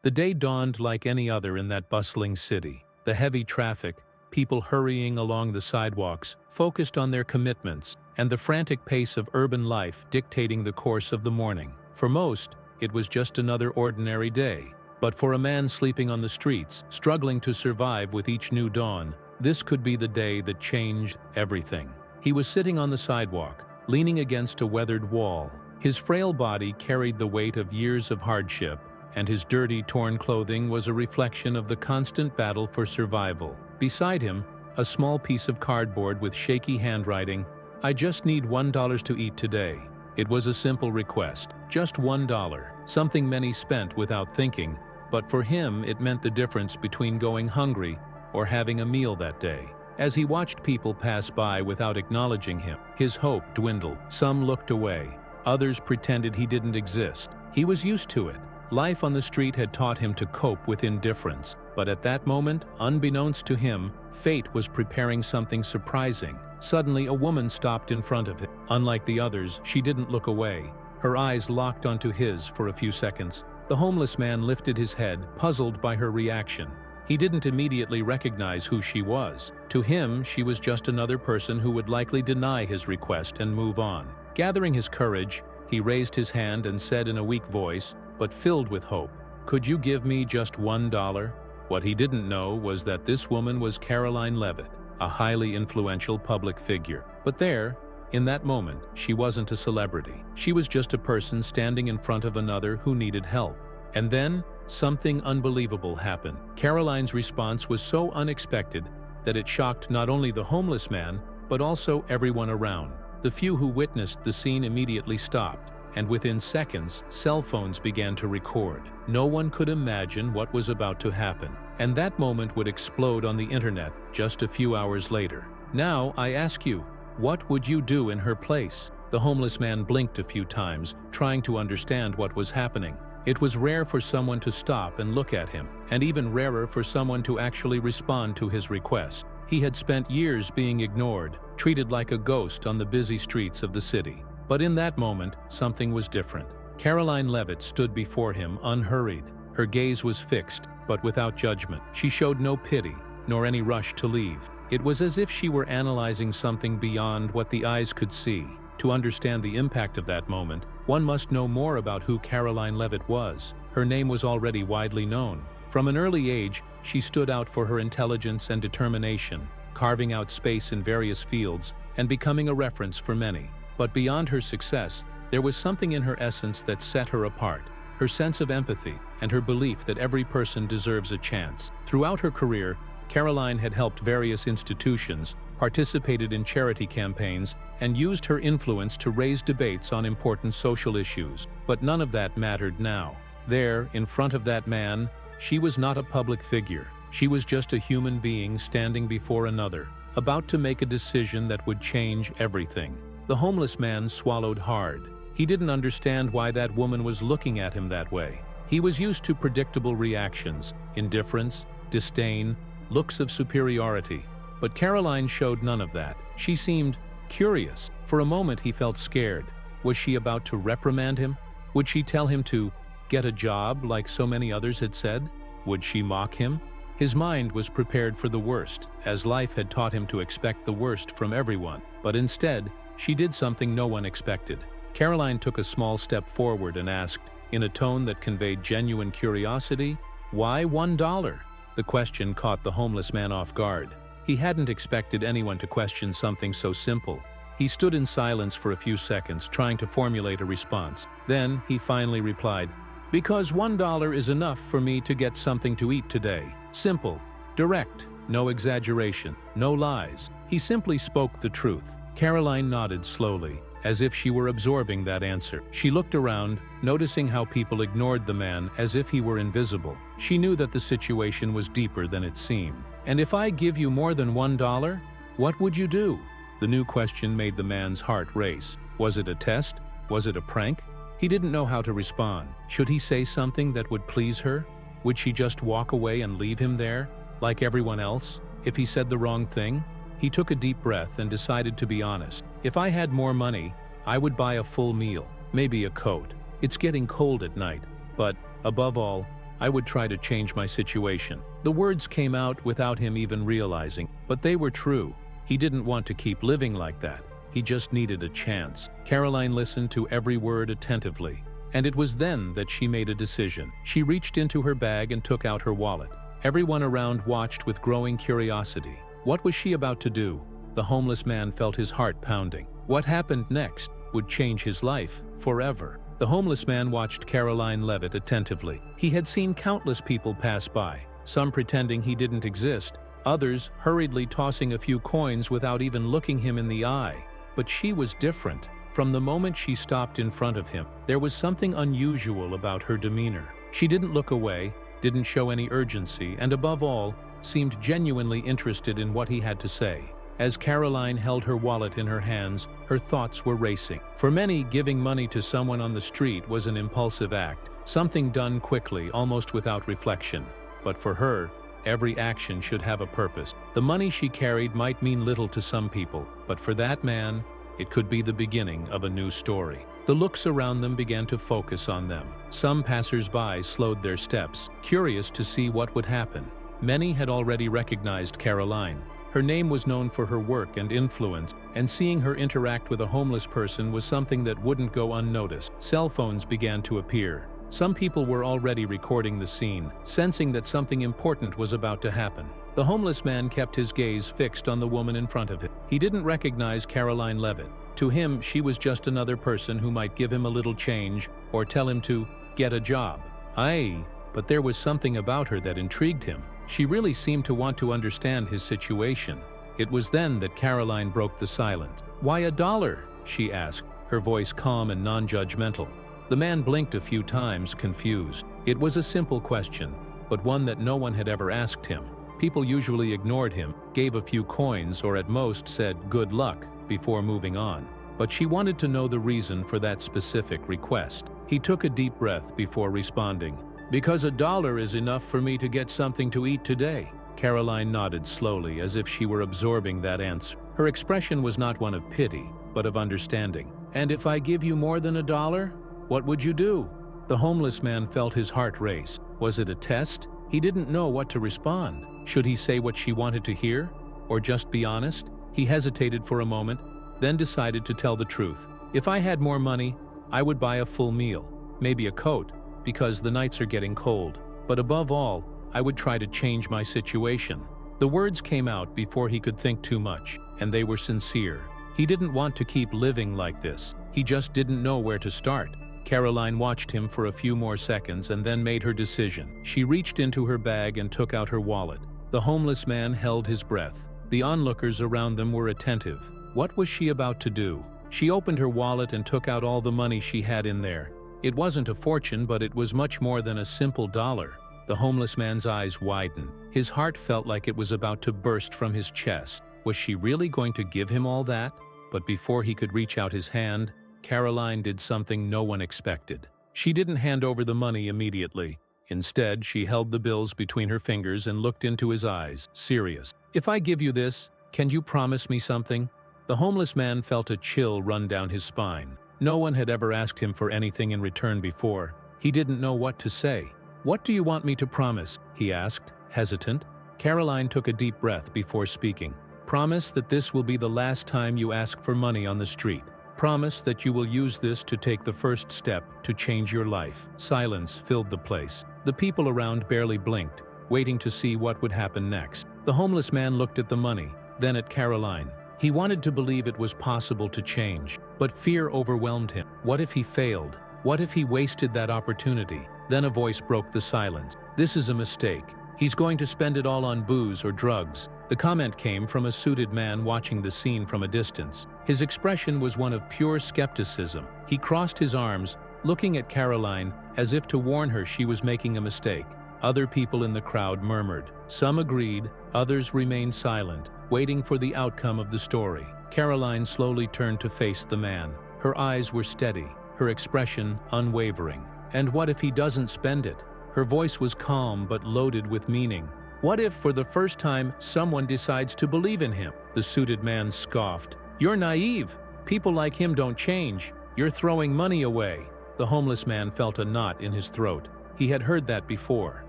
The day dawned like any other in that bustling city. The heavy traffic, people hurrying along the sidewalks, focused on their commitments, and the frantic pace of urban life dictating the course of the morning. For most, it was just another ordinary day. But for a man sleeping on the streets, struggling to survive with each new dawn, this could be the day that changed everything. He was sitting on the sidewalk, leaning against a weathered wall. His frail body carried the weight of years of hardship, and his dirty, torn clothing was a reflection of the constant battle for survival. Beside him, a small piece of cardboard with shaky handwriting, "I just need $1 to eat today." It was a simple request, just $1, something many spent without thinking, but for him it meant the difference between going hungry or having a meal that day. As he watched people pass by without acknowledging him, his hope dwindled. Some looked away, others pretended he didn't exist. He was used to it. Life on the street had taught him to cope with indifference, but at that moment, unbeknownst to him, fate was preparing something surprising. Suddenly, a woman stopped in front of him. Unlike the others, she didn't look away. Her eyes locked onto his for a few seconds. The homeless man lifted his head, puzzled by her reaction. He didn't immediately recognize who she was. To him, she was just another person who would likely deny his request and move on. Gathering his courage, he raised his hand and said in a weak voice, but filled with hope, "Could you give me just $1? What he didn't know was that this woman was Karoline Leavitt, a highly influential public figure. But there, in that moment, she wasn't a celebrity. She was just a person standing in front of another who needed help. And then, something unbelievable happened. Karoline's response was so unexpected that it shocked not only the homeless man, but also everyone around. The few who witnessed the scene immediately stopped, and within seconds, cell phones began to record. No one could imagine what was about to happen, and that moment would explode on the internet just a few hours later. Now, I ask you, what would you do in her place? The homeless man blinked a few times, trying to understand what was happening. It was rare for someone to stop and look at him, and even rarer for someone to actually respond to his request. He had spent years being ignored, treated like a ghost on the busy streets of the city. But in that moment, something was different. Karoline Leavitt stood before him, unhurried. Her gaze was fixed, but without judgment. She showed no pity, nor any rush to leave. It was as if she were analyzing something beyond what the eyes could see. To understand the impact of that moment, one must know more about who Karoline Leavitt was. Her name was already widely known. From an early age, she stood out for her intelligence and determination, carving out space in various fields and becoming a reference for many. But beyond her success, there was something in her essence that set her apart, her sense of empathy and her belief that every person deserves a chance. Throughout her career, Karoline had helped various institutions, participated in charity campaigns, and used her influence to raise debates on important social issues. But none of that mattered now. There, in front of that man, she was not a public figure. She was just a human being standing before another, about to make a decision that would change everything. The homeless man swallowed hard. He didn't understand why that woman was looking at him that way. He was used to predictable reactions, indifference, disdain, looks of superiority. But Karoline showed none of that. She seemed curious. For a moment he felt scared. Was she about to reprimand him? Would she tell him to get a job like so many others had said? Would she mock him? His mind was prepared for the worst, as life had taught him to expect the worst from everyone. But instead, she did something no one expected. Karoline took a small step forward and asked, in a tone that conveyed genuine curiosity, "Why $1?" The question caught the homeless man off guard. He hadn't expected anyone to question something so simple. He stood in silence for a few seconds, trying to formulate a response. Then, he finally replied, "Because $1 is enough for me to get something to eat today. Simple, direct, no exaggeration, no lies." He simply spoke the truth. Karoline nodded slowly, as if she were absorbing that answer. She looked around, noticing how people ignored the man as if he were invisible. She knew that the situation was deeper than it seemed. "And if I give you more than $1, what would you do?" The new question made the man's heart race. Was it a test? Was it a prank? He didn't know how to respond. Should he say something that would please her? Would she just walk away and leave him there, like everyone else, if he said the wrong thing? He took a deep breath and decided to be honest. "If I had more money, I would buy a full meal, maybe a coat. It's getting cold at night. But, above all, I would try to change my situation." The words came out without him even realizing, but they were true. He didn't want to keep living like that. He just needed a chance. Karoline listened to every word attentively, and it was then that she made a decision. She reached into her bag and took out her wallet. Everyone around watched with growing curiosity. What was she about to do? The homeless man felt his heart pounding. What happened next would change his life forever. The homeless man watched Karoline Leavitt attentively. He had seen countless people pass by, some pretending he didn't exist, others hurriedly tossing a few coins without even looking him in the eye. But she was different. From the moment she stopped in front of him, there was something unusual about her demeanor. She didn't look away, didn't show any urgency, and above all, seemed genuinely interested in what he had to say. As Karoline held her wallet in her hands, her thoughts were racing. For many, giving money to someone on the street was an impulsive act, something done quickly, almost without reflection. But for her, every action should have a purpose. The money she carried might mean little to some people, but for that man, it could be the beginning of a new story. The looks around them began to focus on them. Some passers-by slowed their steps, curious to see what would happen. Many had already recognized Karoline. Her name was known for her work and influence, and seeing her interact with a homeless person was something that wouldn't go unnoticed. Cell phones began to appear. Some people were already recording the scene, sensing that something important was about to happen. The homeless man kept his gaze fixed on the woman in front of him. He didn't recognize Karoline Leavitt. To him, she was just another person who might give him a little change or tell him to get a job. But there was something about her that intrigued him. She really seemed to want to understand his situation. It was then that Karoline broke the silence. "Why $1?" she asked, her voice calm and non-judgmental. The man blinked a few times, confused. It was a simple question, but one that no one had ever asked him. People usually ignored him, gave a few coins, or at most said "good luck" before moving on. But she wanted to know the reason for that specific request. He took a deep breath before responding. "Because $1 is enough for me to get something to eat today." Karoline nodded slowly, as if she were absorbing that answer. Her expression was not one of pity, but of understanding. "And if I give you more than $1, what would you do?" The homeless man felt his heart race. Was it a test? He didn't know what to respond. Should he say what she wanted to hear? Or just be honest? He hesitated for a moment, then decided to tell the truth. "If I had more money, I would buy a full meal, maybe a coat, because the nights are getting cold. But above all, I would try to change my situation." The words came out before he could think too much, and they were sincere. He didn't want to keep living like this. He just didn't know where to start. Karoline watched him for a few more seconds and then made her decision. She reached into her bag and took out her wallet. The homeless man held his breath. The onlookers around them were attentive. What was she about to do? She opened her wallet and took out all the money she had in there. It wasn't a fortune, but it was much more than a simple $1. The homeless man's eyes widened. His heart felt like it was about to burst from his chest. Was she really going to give him all that? But before he could reach out his hand, Karoline did something no one expected. She didn't hand over the money immediately. Instead, she held the bills between her fingers and looked into his eyes, serious. "If I give you this, can you promise me something?" The homeless man felt a chill run down his spine. No one had ever asked him for anything in return before. He didn't know what to say. "What do you want me to promise?" he asked, hesitant. Karoline took a deep breath before speaking. "Promise that this will be the last time you ask for money on the street. Promise that you will use this to take the first step to change your life." Silence filled the place. The people around barely blinked, waiting to see what would happen next. The homeless man looked at the money, then at Karoline. He wanted to believe it was possible to change, but fear overwhelmed him. What if he failed? What if he wasted that opportunity? Then a voice broke the silence. "This is a mistake. He's going to spend it all on booze or drugs." The comment came from a suited man watching the scene from a distance. His expression was one of pure skepticism. He crossed his arms, looking at Karoline as if to warn her she was making a mistake. Other people in the crowd murmured. Some agreed, others remained silent, waiting for the outcome of the story. Karoline slowly turned to face the man. Her eyes were steady, her expression unwavering. "And what if he doesn't spend it?" Her voice was calm but loaded with meaning. "What if, for the first time, someone decides to believe in him?" The suited man scoffed. "You're naive. People like him don't change. You're throwing money away." The homeless man felt a knot in his throat. He had heard that before,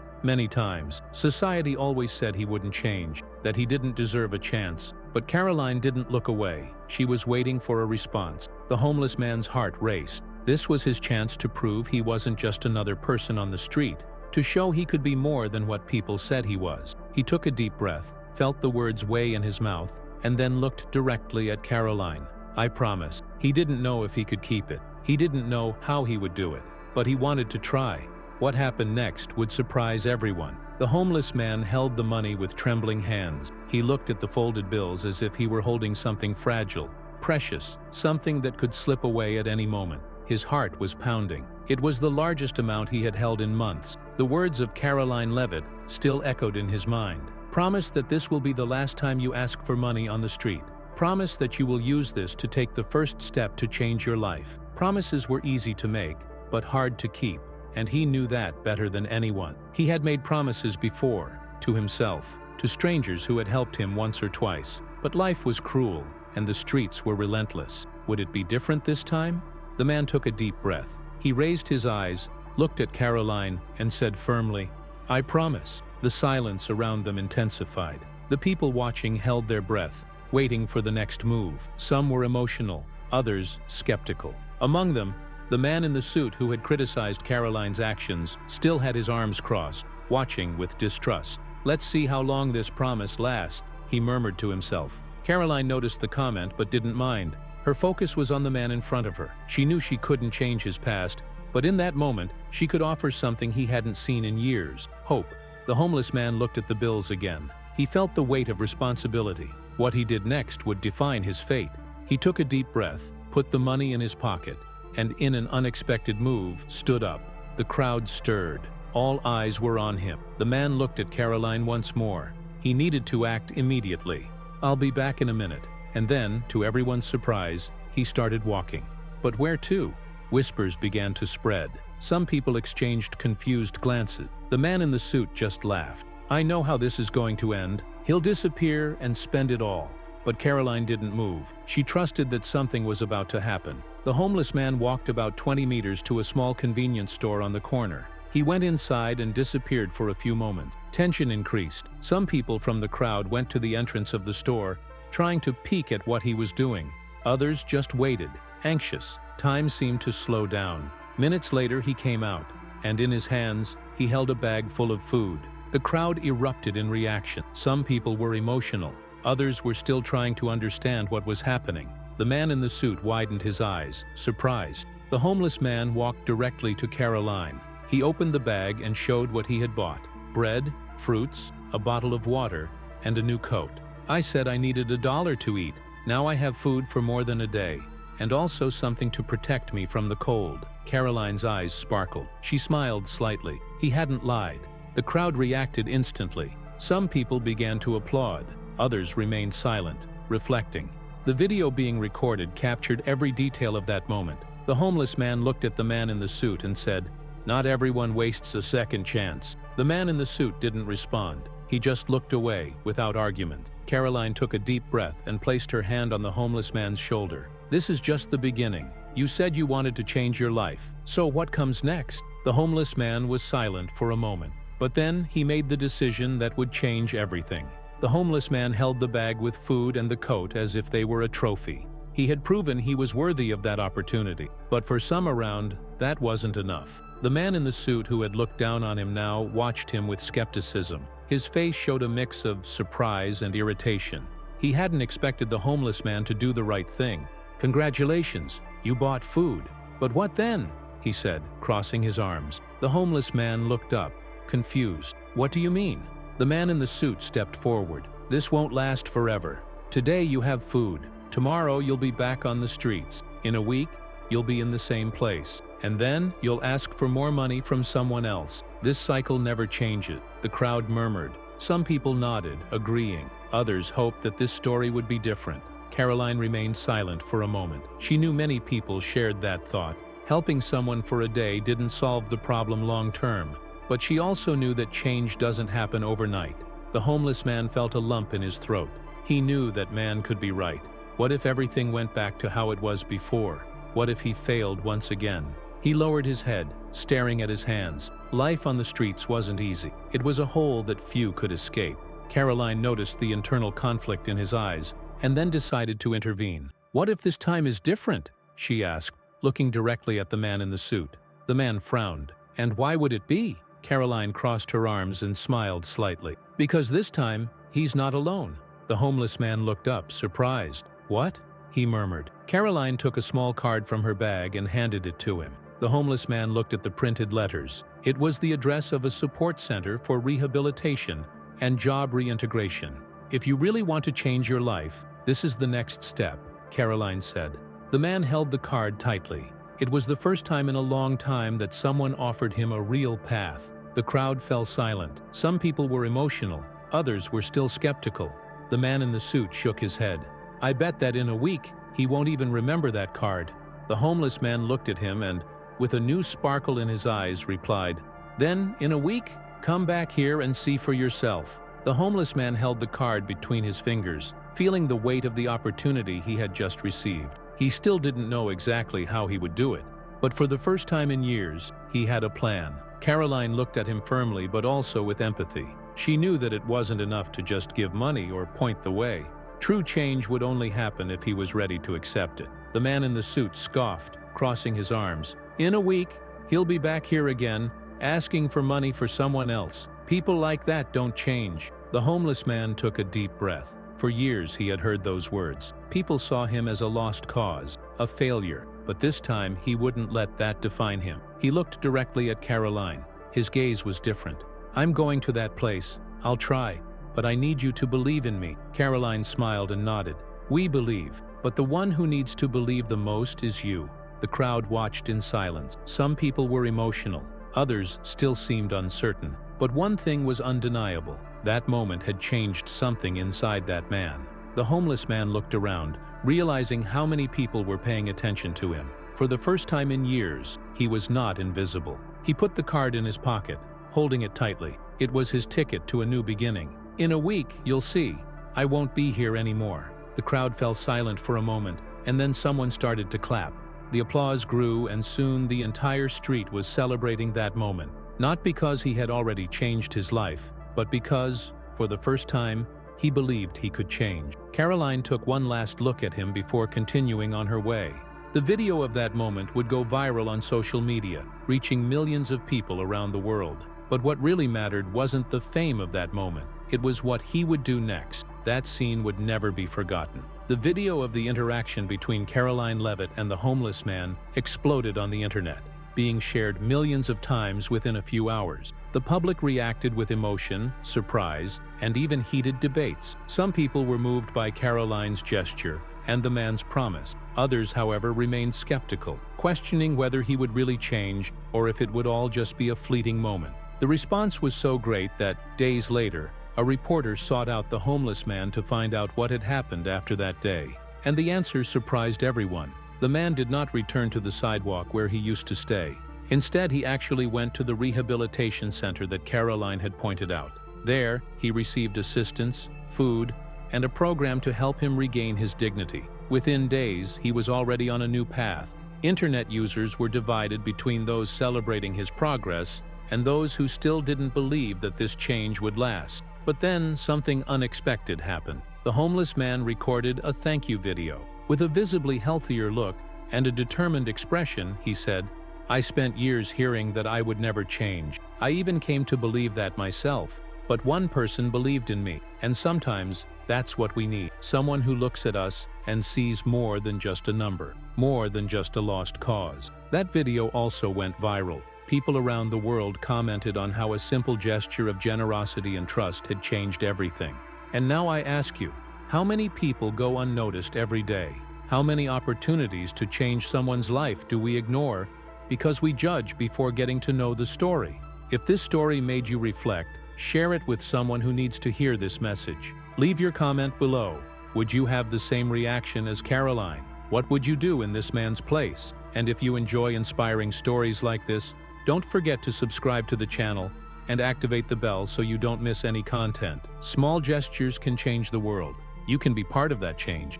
many times. Society always said he wouldn't change, that he didn't deserve a chance. But Karoline didn't look away. She was waiting for a response. The homeless man's heart raced. This was his chance to prove he wasn't just another person on the street, to show he could be more than what people said he was. He took a deep breath, felt the words weigh in his mouth, and then looked directly at Karoline. I promise. He didn't know if he could keep it. He didn't know how he would do it, but he wanted to try. What happened next would surprise everyone. The homeless man held the money with trembling hands. He looked at the folded bills as if he were holding something fragile, precious, something that could slip away at any moment. His heart was pounding. It was the largest amount he had held in months. The words of Karoline Leavitt still echoed in his mind. Promise that this will be the last time you ask for money on the street. Promise that you will use this to take the first step to change your life. Promises were easy to make, but hard to keep. And he knew that better than anyone. He had made promises before, to himself, to strangers who had helped him once or twice. But life was cruel, and the streets were relentless. Would it be different this time? The man took a deep breath. He raised his eyes, looked at Karoline, and said firmly, I promise. The silence around them intensified. The people watching held their breath, waiting for the next move. Some were emotional, others skeptical. Among them, the man in the suit who had criticized Karoline's actions still had his arms crossed, watching with distrust. Let's see how long this promise lasts, he murmured to himself. Karoline noticed the comment but didn't mind. Her focus was on the man in front of her. She knew she couldn't change his past, but in that moment, she could offer something he hadn't seen in years: hope. The homeless man looked at the bills again. He felt the weight of responsibility. What he did next would define his fate. He took a deep breath, put the money in his pocket, and in an unexpected move, stood up. The crowd stirred. All eyes were on him. The man looked at Karoline once more. He needed to act immediately. I'll be back in a minute. And then, to everyone's surprise, he started walking. But where to? Whispers began to spread. Some people exchanged confused glances. The man in the suit just laughed. I know how this is going to end. He'll disappear and spend it all. But Karoline didn't move. She trusted that something was about to happen. The homeless man walked about 20 meters to a small convenience store on the corner. He went inside and disappeared for a few moments. Tension increased. Some people from the crowd went to the entrance of the store, trying to peek at what he was doing. Others just waited, anxious. Time seemed to slow down. Minutes later, he came out, and in his hands, he held a bag full of food. The crowd erupted in reaction. Some people were emotional. Others were still trying to understand what was happening. The man in the suit widened his eyes, surprised. The homeless man walked directly to Karoline. He opened the bag and showed what he had bought: bread, fruits, a bottle of water, and a new coat. I said I needed $1 to eat. Now I have food for more than a day, and also something to protect me from the cold. Karoline's eyes sparkled. She smiled slightly. He hadn't lied. The crowd reacted instantly. Some people began to applaud. Others remained silent, reflecting. The video being recorded captured every detail of that moment. The homeless man looked at the man in the suit and said, "Not everyone wastes a second chance." The man in the suit didn't respond. He just looked away, without argument. Karoline took a deep breath and placed her hand on the homeless man's shoulder. "This is just the beginning. You said you wanted to change your life. So what comes next?" The homeless man was silent for a moment. But then he made the decision that would change everything. The homeless man held the bag with food and the coat as if they were a trophy. He had proven he was worthy of that opportunity. But for some around, that wasn't enough. The man in the suit who had looked down on him now watched him with skepticism. His face showed a mix of surprise and irritation. He hadn't expected the homeless man to do the right thing. "Congratulations, you bought food. But what then?" he said, crossing his arms. The homeless man looked up, confused. "What do you mean?" The man in the suit stepped forward. "This won't last forever. Today you have food. Tomorrow you'll be back on the streets. In a week, you'll be in the same place. And then you'll ask for more money from someone else. This cycle never changes." The crowd murmured. Some people nodded, agreeing. Others hoped that this story would be different. Karoline remained silent for a moment. She knew many people shared that thought. Helping someone for a day didn't solve the problem long term. But she also knew that change doesn't happen overnight. The homeless man felt a lump in his throat. He knew that man could be right. What if everything went back to how it was before? What if he failed once again? He lowered his head, staring at his hands. Life on the streets wasn't easy. It was a hole that few could escape. Karoline noticed the internal conflict in his eyes and then decided to intervene. "What if this time is different?" she asked, looking directly at the man in the suit. The man frowned. "And why would it be?" Karoline crossed her arms and smiled slightly. "Because this time, he's not alone." The homeless man looked up, surprised. "What?" he murmured. Karoline took a small card from her bag and handed it to him. The homeless man looked at the printed letters. It was the address of a support center for rehabilitation and job reintegration. "If you really want to change your life, this is the next step," Karoline said. The man held the card tightly. It was the first time in a long time that someone offered him a real path. The crowd fell silent. Some people were emotional, others were still skeptical. The man in the suit shook his head. "I bet that in a week, he won't even remember that card." The homeless man looked at him and, with a new sparkle in his eyes, replied, "Then, in a week, come back here and see for yourself." The homeless man held the card between his fingers, feeling the weight of the opportunity he had just received. He still didn't know exactly how he would do it, but for the first time in years, he had a plan. Karoline looked at him firmly but also with empathy. She knew that it wasn't enough to just give money or point the way. True change would only happen if he was ready to accept it. The man in the suit scoffed, crossing his arms. "In a week, he'll be back here again, asking for money for someone else. People like that don't change." The homeless man took a deep breath. For years he had heard those words. People saw him as a lost cause, a failure, but this time he wouldn't let that define him. He looked directly at Karoline. His gaze was different. "I'm going to that place. I'll try, but I need you to believe in me." Karoline smiled and nodded. "We believe, but the one who needs to believe the most is you." The crowd watched in silence. Some people were emotional, others still seemed uncertain. But one thing was undeniable. That moment had changed something inside that man. The homeless man looked around, realizing how many people were paying attention to him. For the first time in years, he was not invisible. He put the card in his pocket, holding it tightly. It was his ticket to a new beginning. "In a week, you'll see. I won't be here anymore." The crowd fell silent for a moment, and then someone started to clap. The applause grew, and soon the entire street was celebrating that moment. Not because he had already changed his life, but because, for the first time, he believed he could change. Karoline took one last look at him before continuing on her way. The video of that moment would go viral on social media, reaching millions of people around the world. But what really mattered wasn't the fame of that moment. It was what he would do next. That scene would never be forgotten. The video of the interaction between Karoline Leavitt and the homeless man exploded on the internet, being shared millions of times within a few hours. The public reacted with emotion, surprise, and even heated debates. Some people were moved by Karoline's gesture and the man's promise. Others, however, remained skeptical, questioning whether he would really change or if it would all just be a fleeting moment. The response was so great that, days later, a reporter sought out the homeless man to find out what had happened after that day. And the answers surprised everyone. The man did not return to the sidewalk where he used to stay. Instead, he actually went to the rehabilitation center that Karoline had pointed out. There, he received assistance, food, and a program to help him regain his dignity. Within days, he was already on a new path. Internet users were divided between those celebrating his progress and those who still didn't believe that this change would last. But then, something unexpected happened. The homeless man recorded a thank you video. With a visibly healthier look and a determined expression, he said, "I spent years hearing that I would never change. I even came to believe that myself. But one person believed in me, and sometimes that's what we need. Someone who looks at us and sees more than just a number, more than just a lost cause." That video also went viral. People around the world commented on how a simple gesture of generosity and trust had changed everything. And now I ask you, how many people go unnoticed every day? How many opportunities to change someone's life do we ignore because we judge before getting to know the story? If this story made you reflect, share it with someone who needs to hear this message. Leave your comment below. Would you have the same reaction as Karoline? What would you do in this man's place? And if you enjoy inspiring stories like this, don't forget to subscribe to the channel and activate the bell so you don't miss any content. Small gestures can change the world. You can be part of that change.